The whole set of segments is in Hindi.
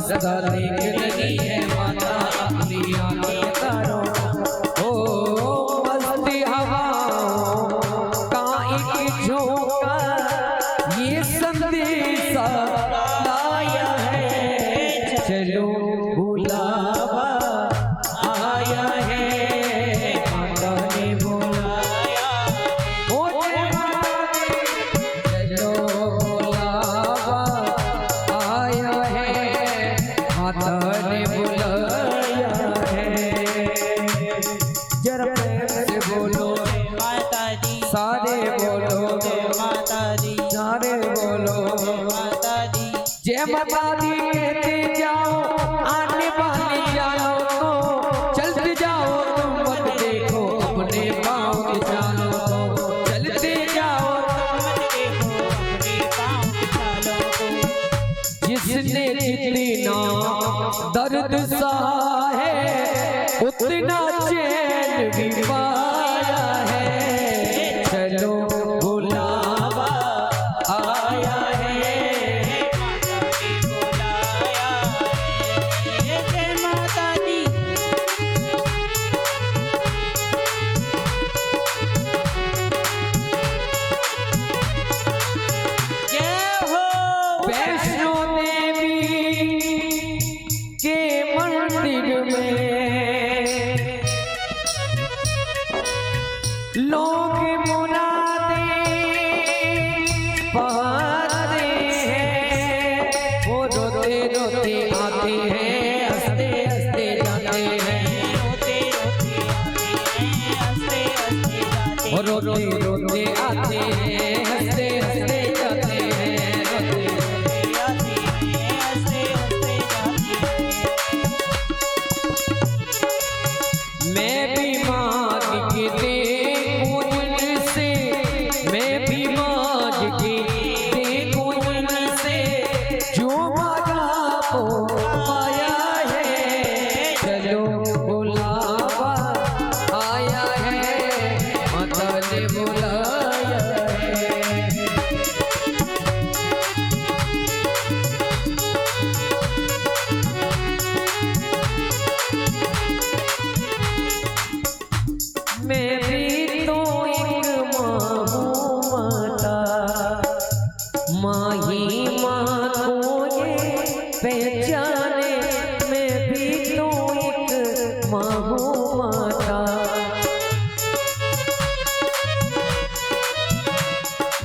रास्ता देख रही है माता अपनी आंखें तारो। ओ मस्ती हवाओं का एक झोंका ये संदेशा लाया है। चलो बुलावा आया है, माता ने बुलाया। ओ चलो बुलावा आया है, माता ने बुलाया है। जरा प्रेम से बोलो माता दी, सारे बोलो माता दी, सारे बोलो माता दी। जय माता दी कहते जाओ, आने वाले जानो तो चलते जाओ, तुम मत देखो अपने पाँव के जानो तो चलते जाओ, अपने पाँव के चालों को। जिसने जितना दर्द सहा है उतना चैन भी पाया है। चलो बुलावा आया है, माता दी, जय हो। वैष्णो देवी के मंदिर में लोग मुरादें पाते हैं। वो रोते रोते आते हैं, हंसते हंसते जाते हैं। रोते रोते आते हैं, हंसते हंसते जाते वो रोते रोते आते हैं, हंसते हंसते जाते हैं। रोते आते हैं, हंसते हंसते जाते हैं। मैं भी मांग के देखूं इनसे, मैं भी मांग के देखूं इनसे, जो मांगा वो पाया है। चलो बुलावा आया है, माता ने बुलाया है। मैं भी तो एक माँ हूँ माता, माँ ही माँ को ये पहचाने। मैं भी तो एक माँ हूँ माता,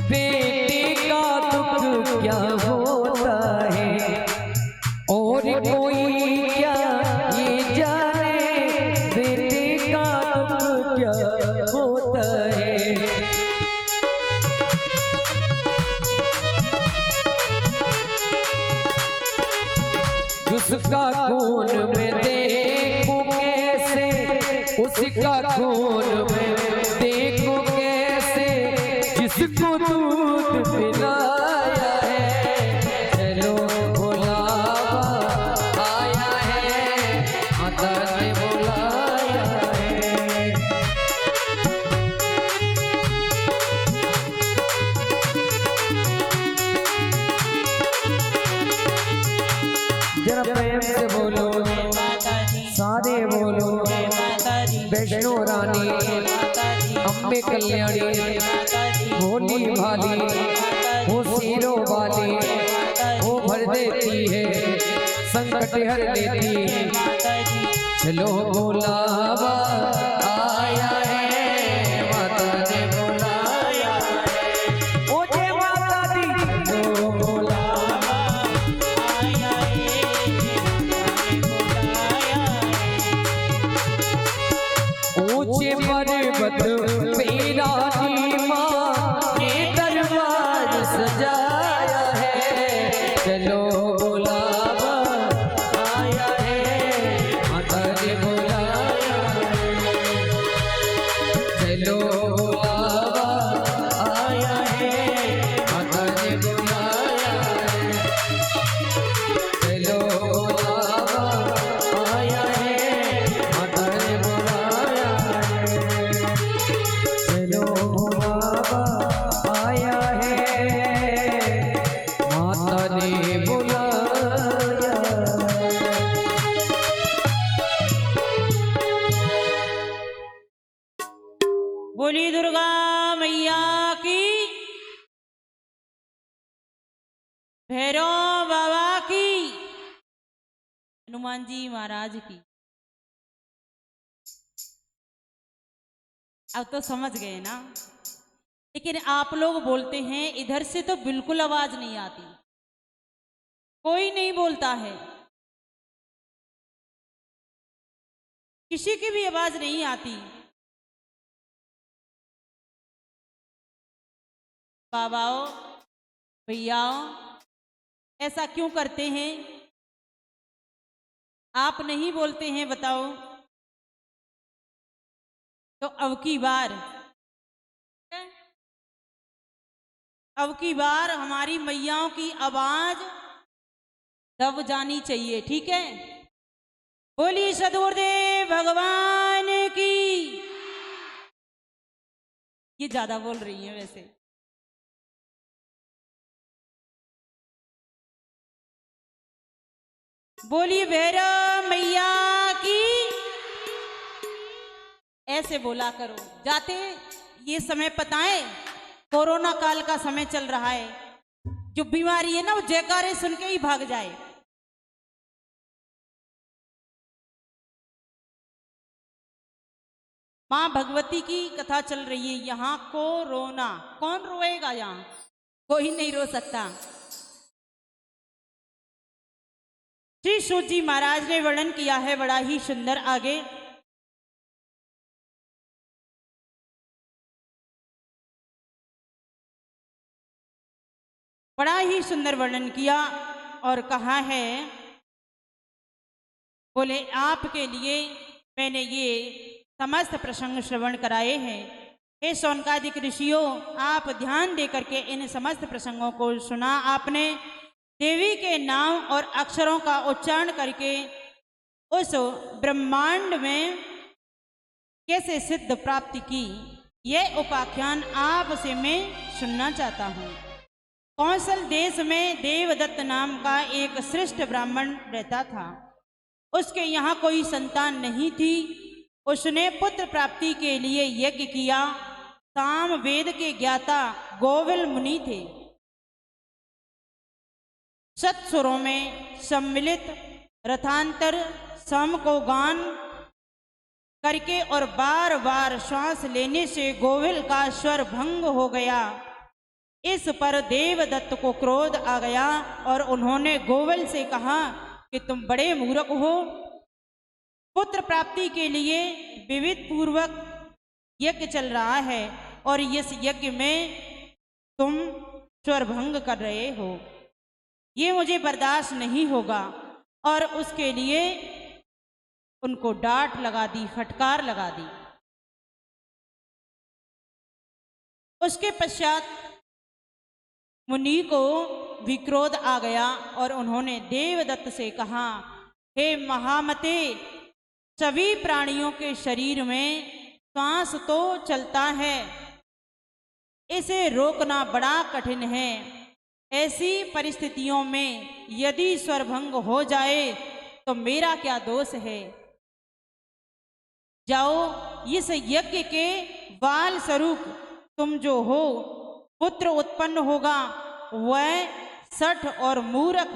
बेटे का दुख क्या होता है और कोई क्या ये जाने। बेटे का दुख क्या होता है, जिसका खून में देखूं कैसे, उसका खून में देखूं कैसे, जिसको दूध पिलाया है। चलो बुलावा आया है, माता ने बुलाया है। जरा प्रेम से बोलो माता दी, सारे बोलो माता दी, वैष्णो रानी माता दी, अम्बे कल्याणी माता दी, भोली भाली वो सीरों वाली वो भर देती है संकट हर देती। माता दी, चलो बुलावा आया है, माता ने बुलाया है। ओ जय माता दी, चलो बुलावा आया है, बुलाया है। ऊंचे पर्वत पे रानी माँ ने दरबार सजाया है। चलो बुलावा आया है, माता ने बुलाया है। चलो बुलावा आया है, माता ने बुलाया है। चलो बुलावा आया है, माता ने बुलाया है। चलो बुलावा आया है, माता ने भैरव बाबा की, हनुमान जी महाराज की। अब तो समझ गए ना। लेकिन आप लोग बोलते हैं इधर से तो बिल्कुल आवाज नहीं आती, कोई नहीं बोलता है, किसी की भी आवाज नहीं आती। बाबाओ, भैयाओ, ऐसा क्यों करते हैं? आप नहीं बोलते हैं, बताओ। तो अब की बार हमारी मैयाओं की आवाज दब जानी चाहिए, ठीक है? बोली सदगुरुदेव भगवान की। ये ज्यादा बोल रही है वैसे। बोली भैरव मैया की। ऐसे बोला करो। जाते ये समय पता है, कोरोना काल का समय चल रहा है, जो बीमारी है ना वो जयकारे सुन के ही भाग जाए। मां भगवती की कथा चल रही है, यहां कोरोना, कौन रोएगा? यहां कोई नहीं रो सकता। श्री सूत जी महाराज ने वर्णन किया है बड़ा ही सुंदर। आगे बड़ा ही सुंदर वर्णन किया और कहा है, बोले आपके लिए मैंने ये समस्त प्रसंग श्रवण कराए हैं। हे शौनकादिक ऋषियों, आप ध्यान दे करके इन समस्त प्रसंगों को सुना आपने। देवी के नाम और अक्षरों का उच्चारण करके उस ब्रह्मांड में कैसे सिद्ध प्राप्ति की, यह उपाख्यान आपसे मैं सुनना चाहता हूँ। कौशल देश में देवदत्त नाम का एक श्रेष्ठ ब्राह्मण रहता था। उसके यहाँ कोई संतान नहीं थी। उसने पुत्र प्राप्ति के लिए यज्ञ किया। साम वेद के ज्ञाता गोविल मुनि थे। सत्सुरों में सम्मिलित रथांतर सम को गान करके और बार बार श्वास लेने से गोविल का स्वर भंग हो गया। इस पर देवदत्त को क्रोध आ गया और उन्होंने गोविल से कहा कि तुम बड़े मूर्ख हो। पुत्र प्राप्ति के लिए विविध पूर्वक यज्ञ चल रहा है और इस यज्ञ में तुम स्वर भंग कर रहे हो। ये मुझे बर्दाश्त नहीं होगा। और उसके लिए उनको डांट लगा दी, फटकार लगा दी। उसके पश्चात मुनि को भी क्रोध आ गया और उन्होंने देवदत्त से कहा, हे महामते, सभी प्राणियों के शरीर में श्वास तो चलता है, इसे रोकना बड़ा कठिन है। ऐसी परिस्थितियों में यदि स्वरभंग हो जाए तो मेरा क्या दोष है। जाओ, इस यज्ञ के बाल स्वरूप तुम जो हो पुत्र उत्पन्न होगा, वह सठ और मूर्ख,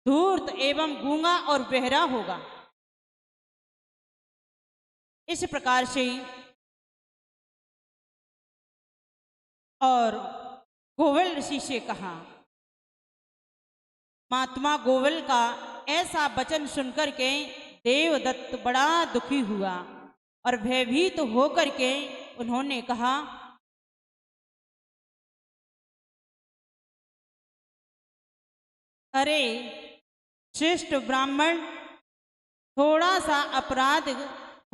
धूर्त एवं गूंगा और बहरा होगा। इस प्रकार से और गोविल ऋषि से कहा। महात्मा गोविल का ऐसा वचन सुनकर के देवदत्त बड़ा दुखी हुआ और भयभीत होकर के उन्होंने कहा, अरे श्रेष्ठ ब्राह्मण, थोड़ा सा अपराध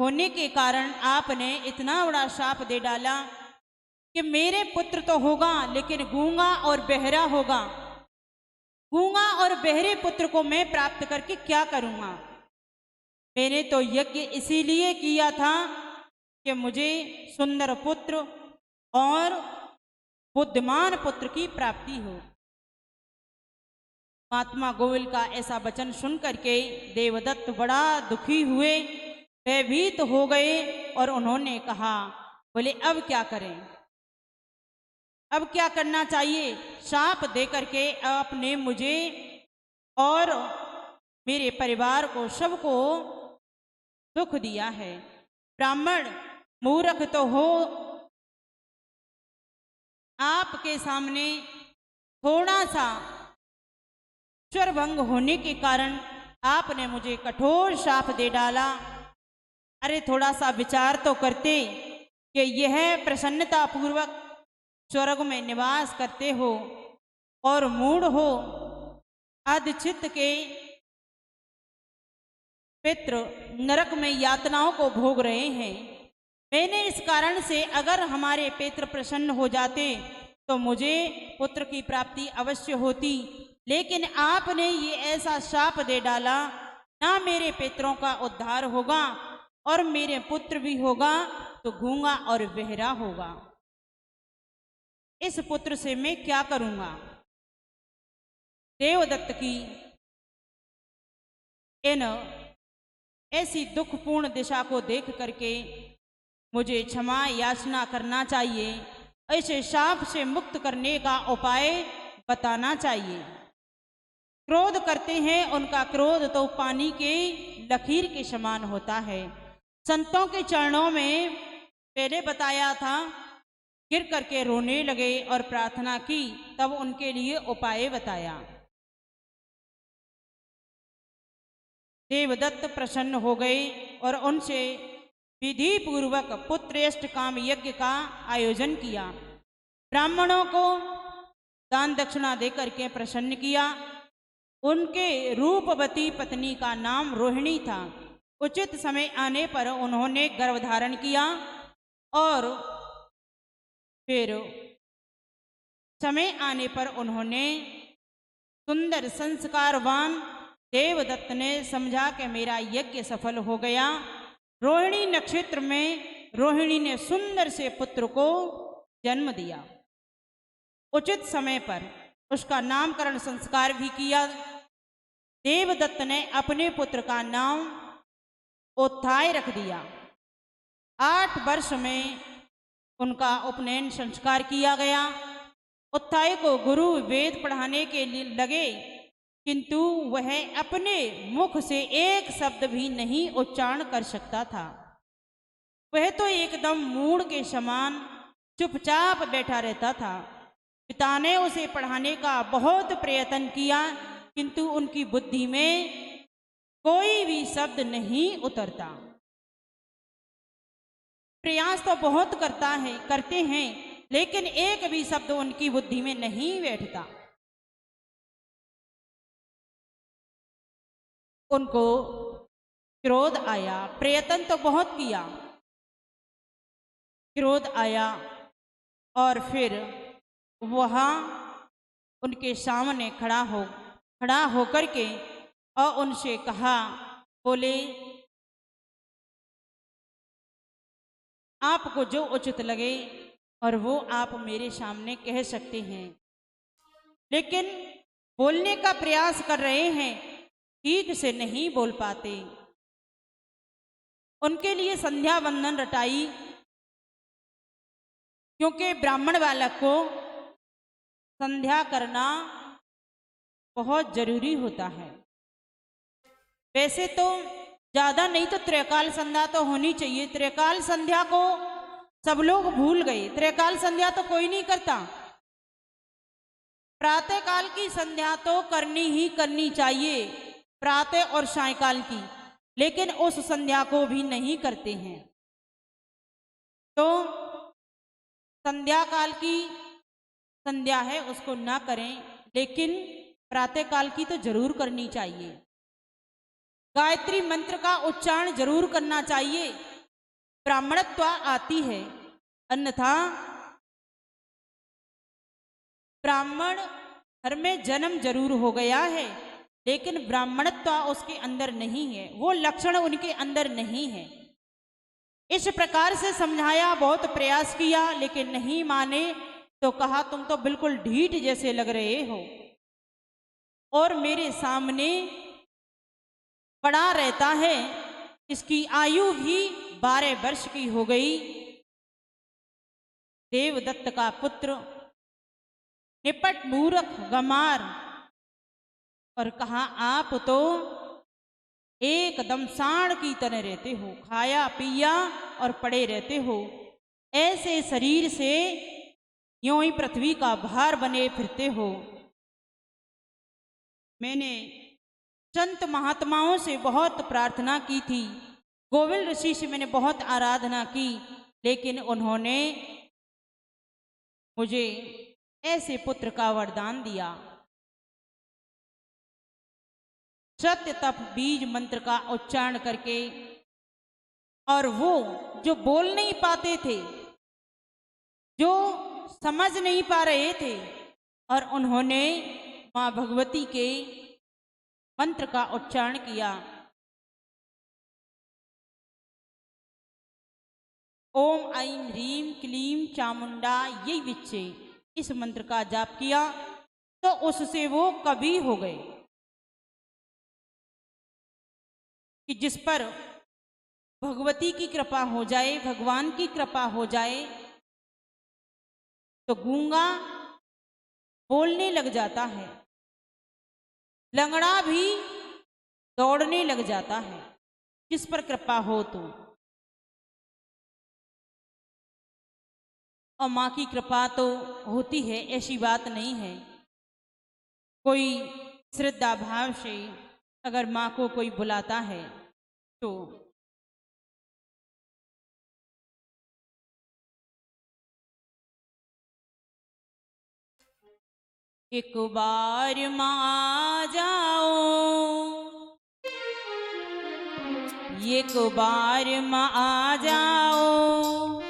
होने के कारण आपने इतना बड़ा शाप दे डाला कि मेरे पुत्र तो होगा लेकिन गूंगा और बहरा होगा। गूंगा और बहरे पुत्र को मैं प्राप्त करके क्या करूँगा। मैंने तो यज्ञ इसीलिए किया था कि मुझे सुंदर पुत्र और बुद्धिमान पुत्र की प्राप्ति हो। महात्मा गोविल का ऐसा वचन सुन करके देवदत्त बड़ा दुखी हुए, भयभीत हो गए और उन्होंने कहा, बोले अब क्या करें। अब क्या करना चाहिए? शाप दे करके आपने मुझे और मेरे परिवार को, सबको दुख दिया है। ब्राह्मण मूर्ख तो हो, आपके सामने थोड़ा सा स्वरभंग होने के कारण आपने मुझे कठोर शाप दे डाला। अरे थोड़ा सा विचार तो करते कि यह प्रसन्नता पूर्वक स्वर्ग में निवास करते हो और मूढ़ हो, अधचित्त के पितृ नरक में यातनाओं को भोग रहे हैं। मैंने इस कारण से अगर हमारे पितृ प्रसन्न हो जाते तो मुझे पुत्र की प्राप्ति अवश्य होती, लेकिन आपने ये ऐसा शाप दे डाला, ना मेरे पितरों का उद्धार होगा और मेरे पुत्र भी होगा तो गूंगा और बहरा होगा। इस पुत्र से मैं क्या करूंगा? देवदत्त की इन ऐसी दुखपूर्ण दिशा को देख करके मुझे क्षमा याचना करना चाहिए, ऐसे शाप से मुक्त करने का उपाय बताना चाहिए। क्रोध करते हैं, उनका क्रोध तो पानी के लकीर के समान होता है। संतों के चरणों में पहले बताया था, गिर करके रोने लगे और प्रार्थना की, तब उनके लिए उपाय बताया। देवदत्त प्रसन्न हो गए और उनसे विधि पूर्वक पुत्रेष्ट काम यज्ञ का आयोजन किया। ब्राह्मणों को दान दक्षिणा देकर के प्रसन्न किया। उनके रूपवती पत्नी का नाम रोहिणी था। उचित समय आने पर उन्होंने गर्भधारण किया और फिर समय आने पर उन्होंने सुंदर संस्कारवान देवदत्त ने समझा कि मेरा यज्ञ सफल हो गया। रोहिणी नक्षत्र में रोहिणी ने सुंदर से पुत्र को जन्म दिया। उचित समय पर उसका नामकरण संस्कार भी किया। देवदत्त ने अपने पुत्र का नाम उत्थाय रख दिया। 8 वर्ष में उनका उपनयन संस्कार किया गया। उत्थाय को गुरु वेद पढ़ाने के लिए लगे, किंतु वह अपने मुख से एक शब्द भी नहीं उच्चारण कर सकता था। वह तो एकदम मूढ़ के समान चुपचाप बैठा रहता था। पिता ने उसे पढ़ाने का बहुत प्रयत्न किया, किंतु उनकी बुद्धि में कोई भी शब्द नहीं उतरता। प्रयास तो बहुत करते हैं, लेकिन एक भी शब्द उनकी बुद्धि में नहीं बैठता। उनको क्रोध आया। प्रयत्न तो बहुत किया, क्रोध आया और फिर वहाँ उनके सामने खड़ा होकर के और उनसे कहा, बोले आपको जो उचित लगे और वो आप मेरे सामने कह सकते हैं, लेकिन बोलने का प्रयास कर रहे हैं, ठीक से नहीं बोल पाते। उनके लिए संध्या वंदन रटाई, क्योंकि ब्राह्मण बालक को संध्या करना बहुत जरूरी होता है। वैसे तो ज्यादा नहीं तो त्रैकाल संध्या तो होनी चाहिए। त्रैकाल संध्या को सब लोग भूल गए। त्रैकाल संध्या तो कोई नहीं करता। प्रातः काल की संध्या तो करनी ही करनी चाहिए, प्रातः और सायकाल की, लेकिन उस संध्या को भी नहीं करते हैं। तो संध्या काल की संध्या है उसको ना करें, लेकिन प्रातः काल की तो जरूर करनी चाहिए। गायत्री मंत्र का उच्चारण जरूर करना चाहिए। ब्राह्मणत्व आती है, अन्यथा ब्राह्मण घर में जन्म जरूर हो गया है, लेकिन ब्राह्मणत्व उसके अंदर नहीं है, वो लक्षण उनके अंदर नहीं है। इस प्रकार से समझाया, बहुत प्रयास किया, लेकिन नहीं माने। तो कहा, तुम तो बिल्कुल ढीठ जैसे लग रहे हो और मेरे सामने पड़ा रहता है। इसकी आयु भी 12 वर्ष की हो गई। देवदत्त का पुत्र निपट मूर्ख गमार, और कहा आप तो एकदम सांड की तरह रहते हो, खाया पिया और पड़े रहते हो। ऐसे शरीर से यूं ही पृथ्वी का भार बने फिरते हो। मैंने संत महात्माओं से बहुत प्रार्थना की थी, गोविल ऋषि से मैंने बहुत आराधना की, लेकिन उन्होंने मुझे ऐसे पुत्र का वरदान दिया। सत्य तप बीज मंत्र का उच्चारण करके, और वो जो बोल नहीं पाते थे, जो समझ नहीं पा रहे थे, और उन्होंने माँ भगवती के मंत्र का उच्चारण किया। ओम ऐं ह्रीं क्लीं चामुंडा ये विच्चे, इस मंत्र का जाप किया तो उससे वो कवि हो गए कि जिस पर भगवती की कृपा हो जाए, भगवान की कृपा हो जाए, तो गूंगा बोलने लग जाता है, लंगड़ा भी दौड़ने लग जाता है, जिस पर कृपा हो तो। और माँ की कृपा तो होती है, ऐसी बात नहीं है। कोई श्रद्धा भाव से अगर माँ को कोई बुलाता है तो एक बार माँ आ जाओ, एक बार माँ आ जाओ,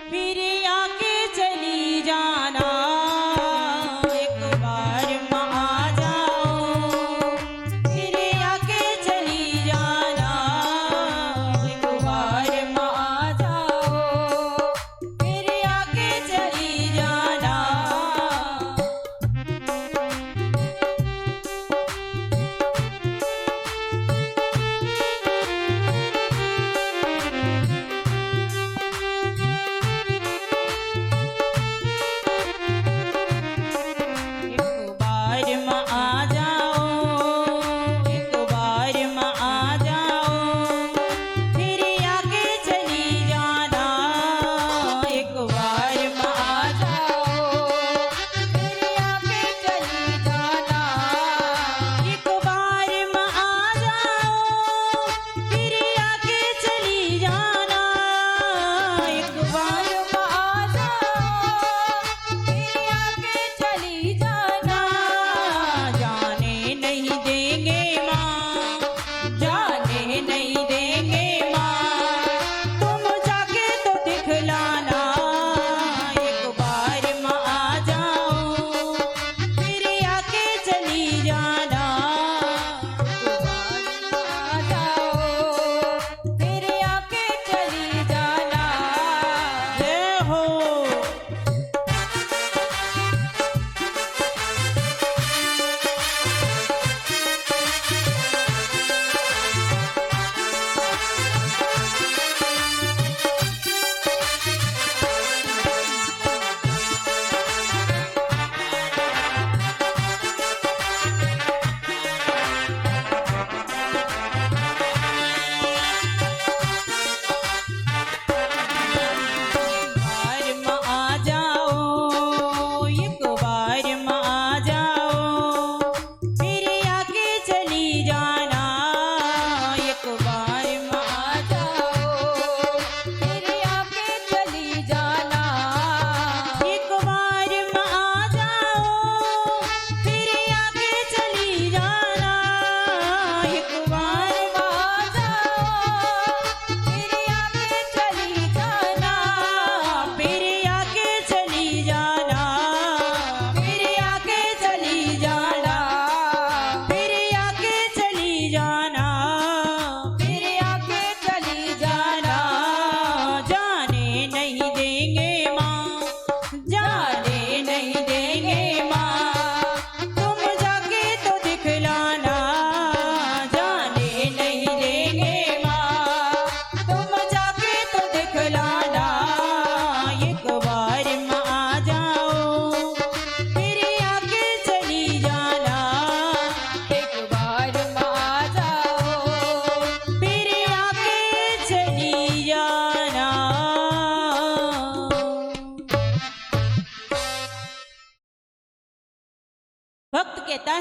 फिर आके चली जाना। एक बार माँ आ जाओ, फिर आके चली जाना। एक बार माँ आ जाओ, फिर आके चली जाना।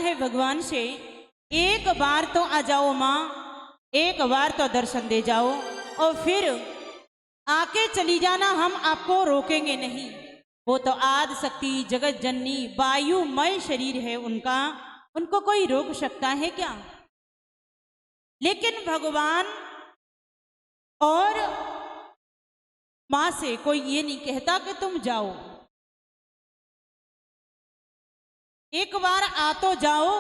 है भगवान से, एक बार तो आ जाओ माँ, एक बार तो दर्शन दे जाओ और फिर आके चली जाना, हम आपको रोकेंगे नहीं। वो तो आदि शक्ति जगत जननी वायुमय शरीर है उनका, उनको कोई रोक सकता है क्या? लेकिन भगवान और मां से कोई ये नहीं कहता कि तुम जाओ, एक बार आ तो जाओ,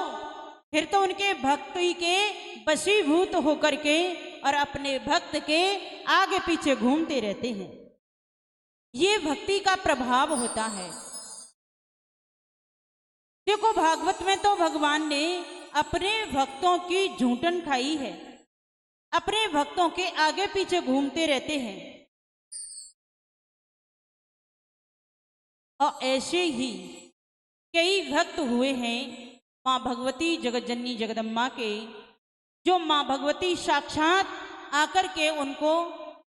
फिर तो उनके भक्ति के वशीभूत होकर के और अपने भक्त के आगे पीछे घूमते रहते हैं। ये भक्ति का प्रभाव होता है। देखो भागवत में तो भगवान ने अपने भक्तों की झूठन खाई है, अपने भक्तों के आगे पीछे घूमते रहते हैं। और ऐसे ही कई भक्त हुए हैं माँ भगवती जगतजननी जगदम्बा के, जो माँ भगवती साक्षात आकर के उनको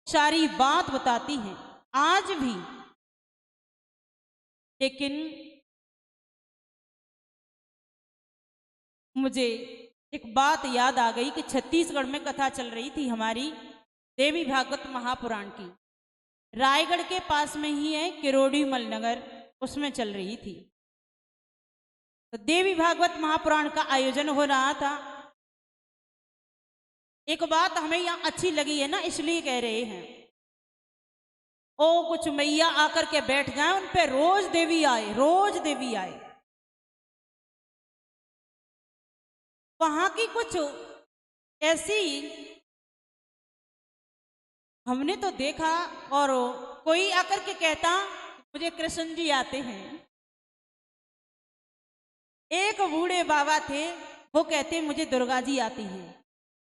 सारी बात बताती हैं आज भी। लेकिन मुझे एक बात याद आ गई कि छत्तीसगढ़ में कथा चल रही थी हमारी देवी भागवत महापुराण की, रायगढ़ के पास में ही है किरोड़ीमल नगर, उसमें चल रही थी। तो देवी भागवत महापुराण का आयोजन हो रहा था। एक बात हमें यहाँ अच्छी लगी है ना, इसलिए कह रहे हैं, ओ कुछ मैया आकर के बैठ जाए, उन पे रोज देवी आए, रोज देवी आए। वहां की कुछ ऐसी हमने तो देखा, और कोई आकर के कहता मुझे कृष्ण जी आते हैं। एक बूढ़े बाबा थे, वो कहते मुझे दुर्गा जी आती हैं।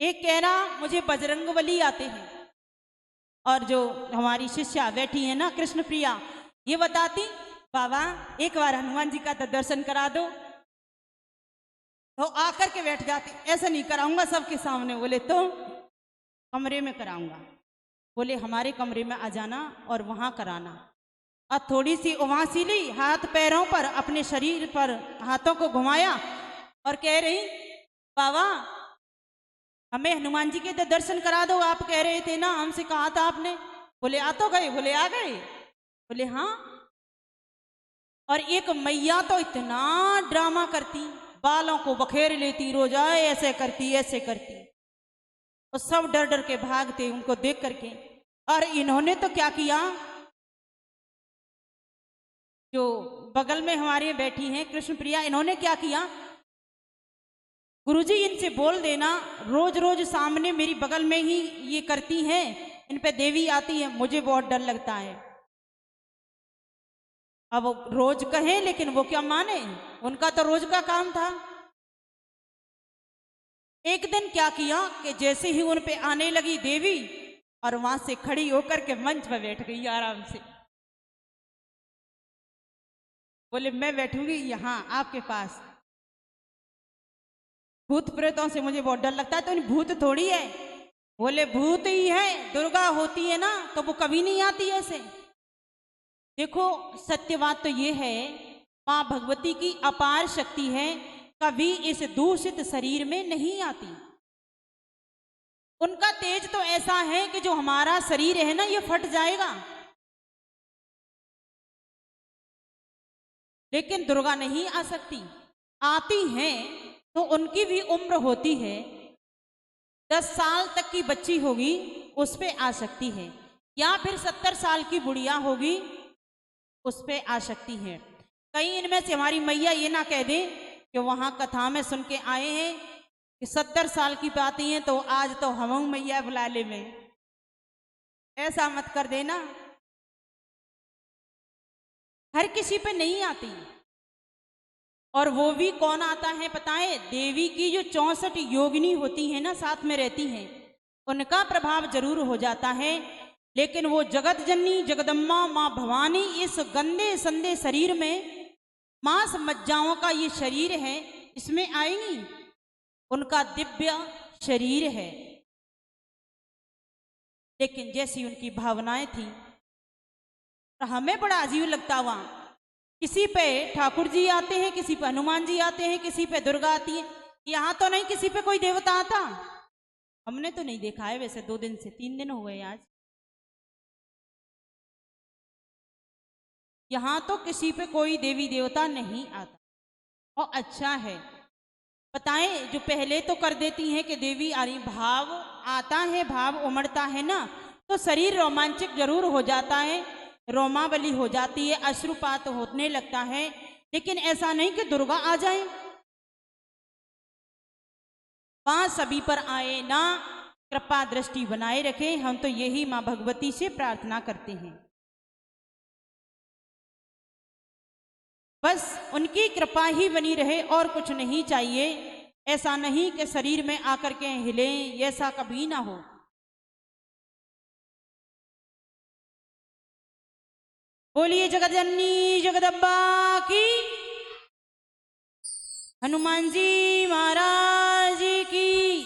एक कह रहा मुझे बजरंगबली आते हैं। और जो हमारी शिष्या बैठी है ना कृष्ण प्रिया, ये बताती बाबा एक बार हनुमान जी का तो दर्शन करा दो। तो आकर के बैठ जाती, ऐसा नहीं कराऊंगा सबके सामने। बोले तो कमरे में कराऊंगा। बोले हमारे कमरे में आ जाना और वहां कराना। और थोड़ी सी उमासी ली, हाथ पैरों पर अपने शरीर पर हाथों को घुमाया और कह रही बाबा हमें हनुमान जी के तो दर्शन करा दो, आप कह रहे थे ना, हमसे कहा था आपने। बोले आ तो गए। बोले आ गए। बोले हाँ। और एक मैया तो इतना ड्रामा करती, बालों को बखेर लेती, रोज आए ऐसे करती ऐसे करती, और सब डर डर के भागते उनको देख करके। और इन्होंने तो क्या किया, जो बगल में हमारे बैठी हैं कृष्ण प्रिया, इन्होंने क्या किया, गुरुजी इनसे बोल देना रोज रोज सामने मेरी बगल में ही ये करती हैं, इन पे देवी आती है, मुझे बहुत डर लगता है। अब रोज कहें लेकिन वो क्या माने, उनका तो रोज का काम था। एक दिन क्या किया कि जैसे ही उन पे आने लगी देवी, और वहां से खड़ी होकर के मंच पर बैठ गई आराम से। बोले मैं बैठूंगी यहाँ आपके पास, भूत प्रेतों से मुझे बहुत डर लगता है। तो भूत थोड़ी है। बोले भूत ही है, दुर्गा होती है ना तो वो कभी नहीं आती ऐसे। देखो सत्य बात तो ये है, माँ भगवती की अपार शक्ति है, कभी इस दूषित शरीर में नहीं आती। उनका तेज तो ऐसा है कि जो हमारा शरीर है ना ये फट जाएगा, लेकिन दुर्गा नहीं आ सकती। आती हैं तो उनकी भी उम्र होती है, 10 साल तक की बच्ची होगी उस पे आ सकती है, या फिर 70 साल की बुढ़िया होगी उस पे आ सकती है। कहीं इनमें से हमारी मैया ये ना कह दे कि वहां कथा में सुन के आए हैं कि 70 साल की बातें हैं तो आज तो हम मैया बुला ले में, ऐसा मत कर देना। हर किसी पे नहीं आती। और वो भी कौन आता है पता है, देवी की जो 64 योगिनी होती है ना साथ में रहती हैं, उनका प्रभाव जरूर हो जाता है। लेकिन वो जगत जननी जगदम्बा माँ भवानी इस गंदे संदे शरीर में, मांस मज्जाओं का ये शरीर है, इसमें आएंगी। उनका दिव्य शरीर है, लेकिन जैसी उनकी भावनाएं थी, हमें बड़ा अजीब लगता हुआ किसी पे ठाकुर जी आते हैं, किसी पे हनुमान जी आते हैं, किसी पे दुर्गा आती है। यहाँ तो नहीं किसी पे कोई देवता आता, हमने तो नहीं देखा है। वैसे 2 दिन से 3 दिन हो गए आज। यहाँ तो किसी पे कोई देवी देवता नहीं आता। और अच्छा है, बताएं, जो पहले तो कर देती हैं कि देवी आ रही, भाव आता है, भाव उमड़ता है ना, तो शरीर रोमांचक जरूर हो जाता है, रोमावली हो जाती है, अश्रुपात होने लगता है। लेकिन ऐसा नहीं कि दुर्गा आ जाए, वहां सभी पर आए ना, कृपा दृष्टि बनाए रखें। हम तो यही मां भगवती से प्रार्थना करते हैं, बस उनकी कृपा ही बनी रहे और कुछ नहीं चाहिए। ऐसा नहीं कि शरीर में आकर के हिलें, ऐसा कभी ना हो। बोलिए जगतजननी जगदम्बा की, हनुमान जी महाराज की।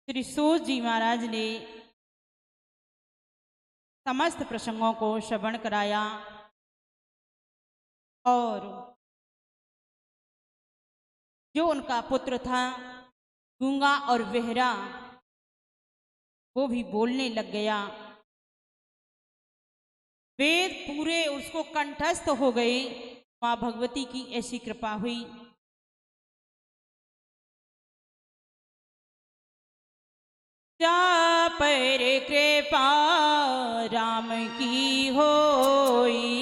श्री सूत जी महाराज ने समस्त प्रसंगों को श्रवण कराया और जो उनका पुत्र था गूंगा और बहरा, वो भी बोलने लग गया। वेद पूरे उसको कंठस्थ हो गए। मां भगवती की ऐसी कृपा हुई। जा पर कृपा राम की होई,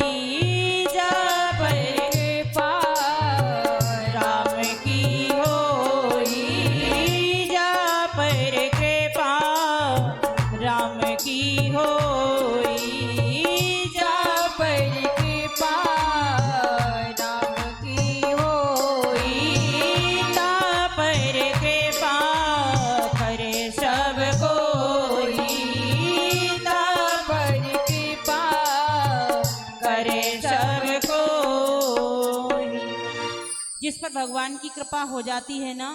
जा पर कृपा राम की होई, जा पर कृपा राम की होई, जा पर कृपा राम की होई, जा पर कृपा करे सब कोई, ता पर कृपा करे सब कोई। जिस पर भगवान की कृपा हो जाती है ना,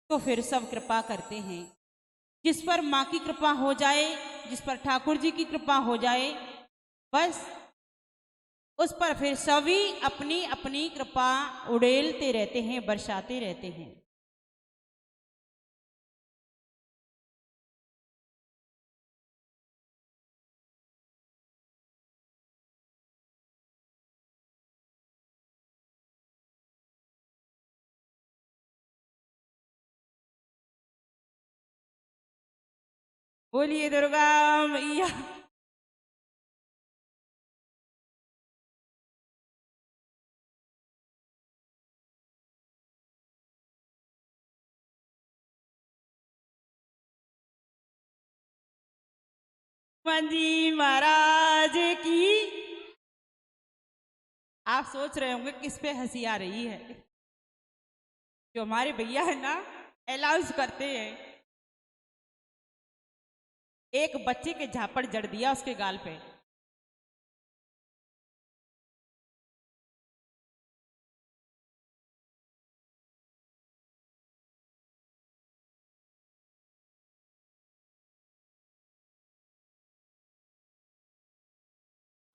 तो फिर सब कृपा करते हैं। जिस पर माँ की कृपा हो जाए, जिस पर ठाकुर जी की कृपा हो जाए, बस उस पर फिर सभी अपनी अपनी कृपा उड़ेलते रहते हैं, बरसाते रहते हैं। बोलिए दुर्गा मैया। हनुमान जी महाराज की। आप सोच रहे होंगे किस पे हंसी आ रही है। जो हमारे भैया है ना, अलाउंस करते हैं, एक बच्चे के झापड़ जड़ दिया उसके गाल पे।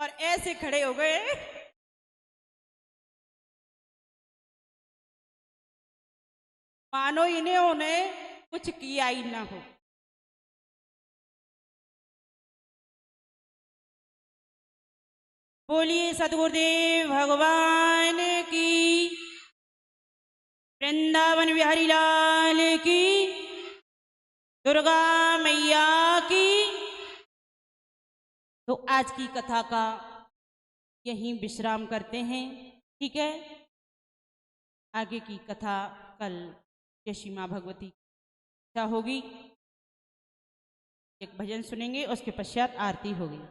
और ऐसे खड़े हो गए मानो इन्होंने कुछ किया ही ना हो। बोलिए सतगुरुदेव भगवान की, वृंदावन बिहारी लाल की, दुर्गा मैया की। तो आज की कथा का यहीं विश्राम करते हैं, ठीक है। आगे की कथा कल जैसी माँ भगवती की होगी। एक भजन सुनेंगे, उसके पश्चात आरती होगी।